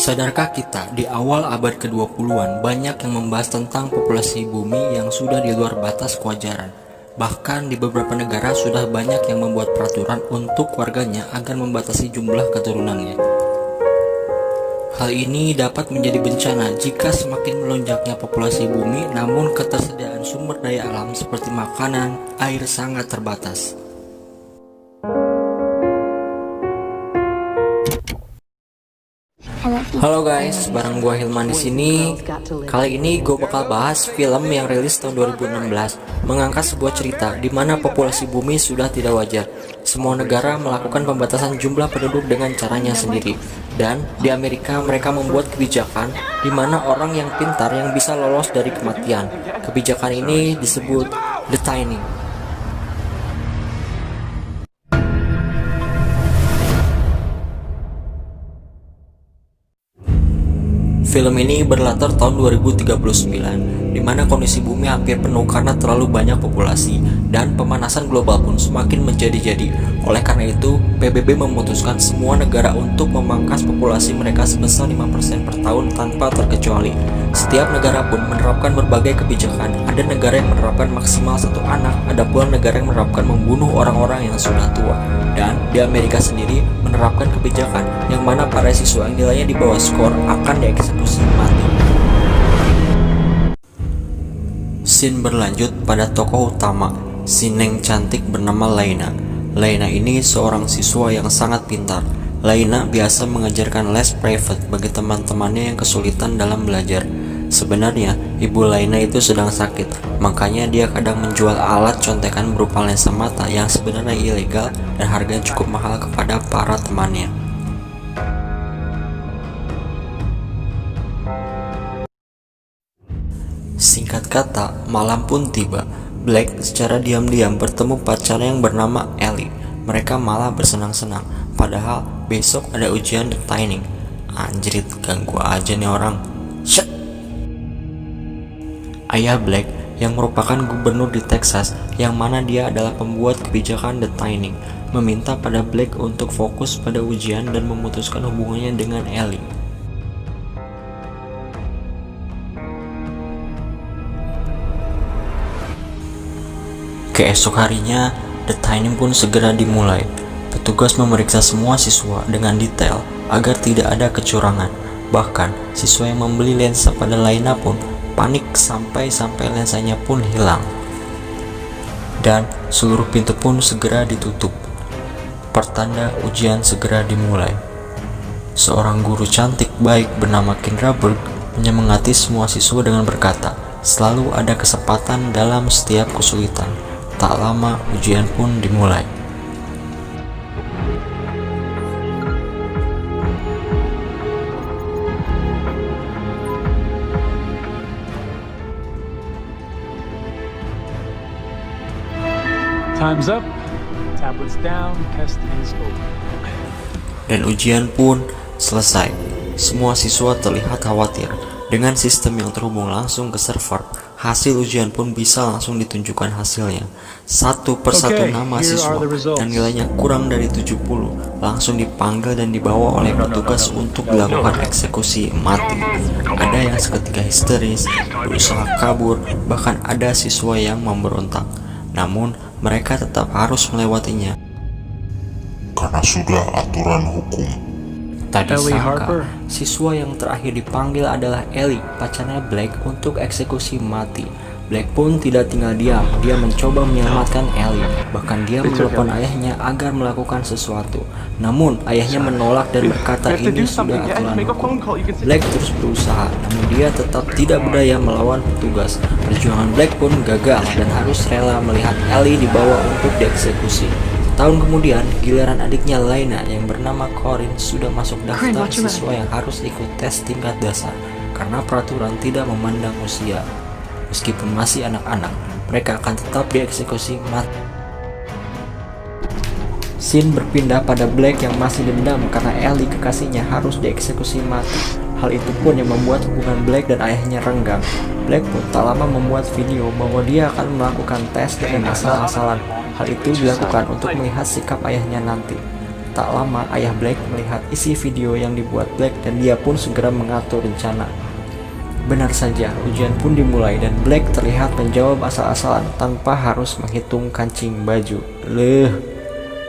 Sadarkah kita, di awal abad ke-20-an banyak yang membahas tentang populasi bumi yang sudah di luar batas kewajaran. Bahkan di beberapa negara sudah banyak yang membuat peraturan untuk warganya agar membatasi jumlah keturunannya. Hal ini dapat menjadi bencana jika semakin melonjaknya populasi bumi, namun ketersediaan sumber daya alam seperti makanan, air sangat terbatas. Halo guys, bareng gua Hilman di sini. Kali ini gue bakal bahas film yang rilis tahun 2016, mengangkat sebuah cerita di mana populasi bumi sudah tidak wajar. Semua negara melakukan pembatasan jumlah penduduk dengan caranya sendiri. Dan di Amerika mereka membuat kebijakan di mana orang yang pintar yang bisa lolos dari kematian. Kebijakan ini disebut The Tiny. Film ini berlatar tahun 2039, di mana kondisi bumi hampir penuh karena terlalu banyak populasi, dan pemanasan global pun semakin menjadi-jadi. Oleh karena itu, PBB memutuskan semua negara untuk memangkas populasi mereka sebesar 5% per tahun tanpa terkecuali. Setiap negara pun menerapkan berbagai kebijakan. Ada negara yang menerapkan maksimal 1 anak, ada pula negara yang menerapkan membunuh orang-orang yang sudah tua. Dan di Amerika sendiri menerapkan kebijakan yang mana para siswa yang nilainya di bawah skor akan dieksekusi mati. Scene berlanjut pada tokoh utama, si Neng cantik bernama Laina. Laina ini seorang siswa yang sangat pintar. Laina biasa mengajarkan les private bagi teman-temannya yang kesulitan dalam belajar. Sebenarnya, ibu Laina itu sedang sakit, makanya dia kadang menjual alat contekan berupa lensa mata yang sebenarnya ilegal dan harganya cukup mahal kepada para temannya. Singkat kata, malam pun tiba. Black secara diam-diam bertemu pacarnya yang bernama Ellie. Mereka malah bersenang-senang, padahal besok ada ujian The Tiny. Anjrit, ganggu aja nih orang. Shit. Ayah Black yang merupakan gubernur di Texas, yang mana dia adalah pembuat kebijakan The Tiny, meminta pada Black untuk fokus pada ujian dan memutuskan hubungannya dengan Ellie. Keesok harinya, The Tiny pun segera dimulai. Petugas memeriksa semua siswa dengan detail agar tidak ada kecurangan. Bahkan, siswa yang membeli lensa pada Laina pun panik sampai lensanya pun hilang. Dan seluruh pintu pun segera ditutup. Pertanda ujian segera dimulai. Seorang guru cantik baik bernama Kendra Berg menyemangati semua siswa dengan berkata, selalu ada kesempatan dalam setiap kesulitan. Tak lama ujian pun dimulai. Time's up. Tablets down. Test is over. Dan ujian pun selesai. Semua siswa terlihat khawatir. Dengan sistem yang terhubung langsung ke server, hasil ujian pun bisa langsung ditunjukkan hasilnya. Satu persatu nama siswa dan nilainya kurang dari 70 langsung dipanggil dan dibawa oleh petugas untuk dilakukan eksekusi mati. Ada yang seketika histeris, berusaha kabur, bahkan ada siswa yang memberontak. Namun mereka tetap harus melewatinya karena sudah aturan hukum. Tak disangka, siswa yang terakhir dipanggil adalah Ellie, pacarnya Black, untuk eksekusi mati. Black pun tidak tinggal diam, dia mencoba menyelamatkan Ellie. Bahkan dia menelpon ayahnya agar melakukan sesuatu. Namun ayahnya menolak dan berkata ini sudah aturan hukum. Black terus berusaha, namun dia tetap tidak berdaya melawan petugas. Perjuangan Black pun gagal dan harus rela melihat Ellie dibawa untuk dieksekusi. Tahun kemudian, giliran adiknya Laina yang bernama Corinne sudah masuk daftar siswa yang harus ikut tes tingkat dasar karena peraturan tidak memandang usia. Meskipun masih anak-anak, mereka akan tetap dieksekusi mati. Scene berpindah pada Black yang masih dendam karena Ellie kekasihnya harus dieksekusi mati. Hal itu pun yang membuat hubungan Black dan ayahnya renggang. Black pun tak lama membuat video bahwa dia akan melakukan tes dengan asal-asalan. Hal itu dilakukan untuk melihat sikap ayahnya nanti. Tak lama ayah Black melihat isi video yang dibuat Black dan dia pun segera mengatur rencana. Benar saja, ujian pun dimulai dan Black terlihat menjawab asal-asalan tanpa harus menghitung kancing baju.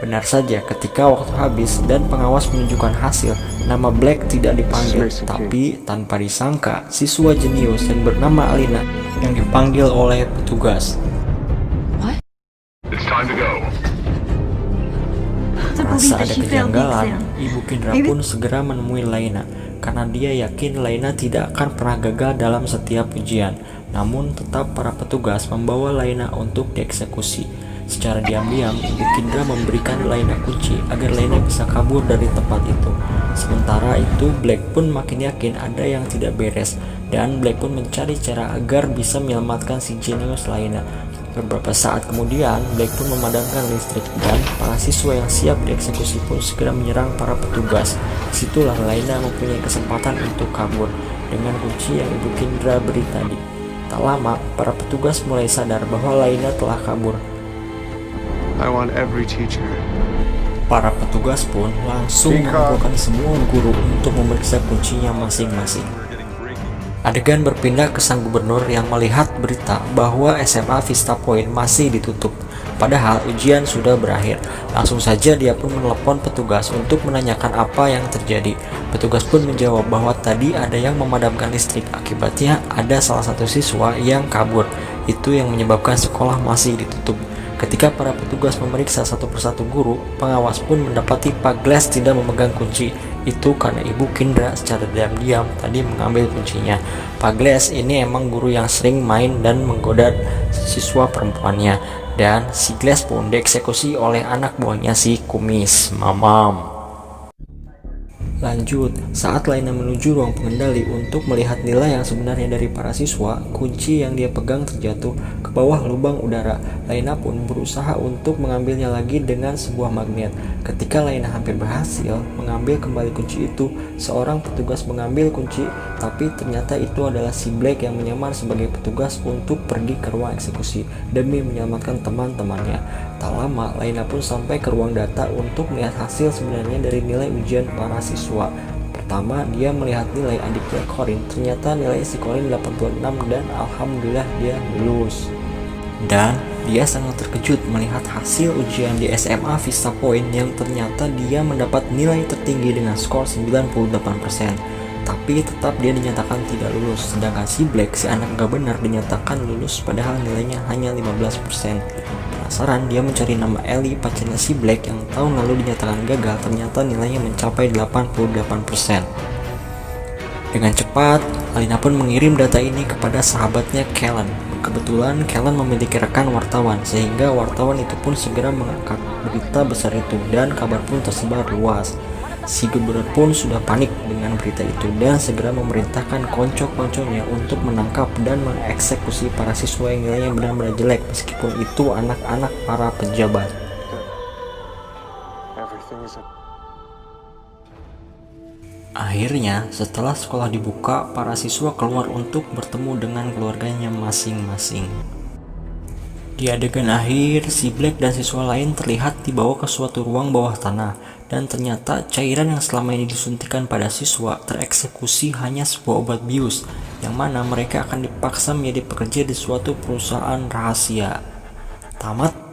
Benar saja, ketika waktu habis dan pengawas menunjukkan hasil, nama Black tidak dipanggil, tapi tanpa disangka, siswa jenius yang bernama Alina yang dipanggil oleh petugas. Merasa ada kejanggalan, Ibu Kindra pun segera menemui Laina karena dia yakin Laina tidak akan pernah gagal dalam setiap ujian. Namun tetap para petugas membawa Laina untuk dieksekusi. Secara diam-diam, Ibu Kindra memberikan Laina kunci agar Laina bisa kabur dari tempat itu. Sementara itu, Black pun makin yakin ada yang tidak beres, dan Black pun mencari cara agar bisa menyelamatkan si jenius Laina. Beberapa saat kemudian, Black pun memadamkan listrik dan para siswa yang siap dieksekusi pun segera menyerang para petugas. Disitulah Laina mempunyai kesempatan untuk kabur dengan kunci yang Ibu Kindra beri tadi. Tak lama, para petugas mulai sadar bahwa Laina telah kabur. I want every teacher. Para petugas pun langsung mengumpulkan semua guru untuk memeriksa kuncinya masing-masing. Adegan berpindah ke sang gubernur yang melihat berita bahwa SMA Vista Point masih ditutup. Padahal ujian sudah berakhir. Langsung saja dia pun menelepon petugas untuk menanyakan apa yang terjadi. Petugas pun menjawab bahwa tadi ada yang memadamkan listrik. Akibatnya ada salah satu siswa yang kabur. Itu yang menyebabkan sekolah masih ditutup. Ketika para petugas memeriksa satu persatu guru, pengawas pun mendapati Pak Glass tidak memegang kunci. Itu karena Ibu Kindra secara diam-diam tadi mengambil kuncinya. Pak Glass ini emang guru yang sering main dan menggoda siswa perempuannya. Dan si Glass pun dieksekusi oleh anak buahnya si Kumis, Mamam. Lanjut, saat Laina menuju ruang pengendali untuk melihat nilai yang sebenarnya dari para siswa, kunci yang dia pegang terjatuh ke bawah lubang udara. Laina pun berusaha untuk mengambilnya lagi dengan sebuah magnet. Ketika Laina hampir berhasil mengambil kembali kunci itu, seorang petugas mengambil kunci, tapi ternyata itu adalah si Black yang menyamar sebagai petugas untuk pergi ke ruang eksekusi demi menyelamatkan teman-temannya. Tak lama, Laina pun sampai ke ruang data untuk melihat hasil sebenarnya dari nilai ujian para siswa. Pertama, dia melihat nilai adiknya Corin. Ternyata nilai si Corin 86 dan alhamdulillah dia lulus. Dan dia sangat terkejut melihat hasil ujian di SMA Vista Point yang ternyata dia mendapat nilai tertinggi dengan skor 98%. Tapi tetap dia dinyatakan tidak lulus. Sedangkan si Black, si anak gak benar, dinyatakan lulus padahal nilainya hanya 15%. Penasaran, dia mencari nama Ellie, pacarnya si Black yang tahun lalu dinyatakan gagal. Ternyata nilainya mencapai 88%. Dengan cepat, Alina pun mengirim data ini kepada sahabatnya Kellen. Kebetulan Kellen memiliki rekan wartawan, sehingga wartawan itu pun segera mengangkat berita besar itu dan kabar pun tersebar luas. Si gubernur pun sudah panik dengan berita itu dan segera memerintahkan konco-konconya untuk menangkap dan mengeksekusi para siswa yang nilainya benar-benar jelek, meskipun itu anak-anak para pejabat. Akhirnya, setelah sekolah dibuka, para siswa keluar untuk bertemu dengan keluarganya masing-masing. Di adegan akhir, si Black dan siswa lain terlihat dibawa ke suatu ruang bawah tanah, dan ternyata cairan yang selama ini disuntikan pada siswa tereksekusi hanya sebuah obat bius, yang mana mereka akan dipaksa menjadi pekerja di suatu perusahaan rahasia. Tamat.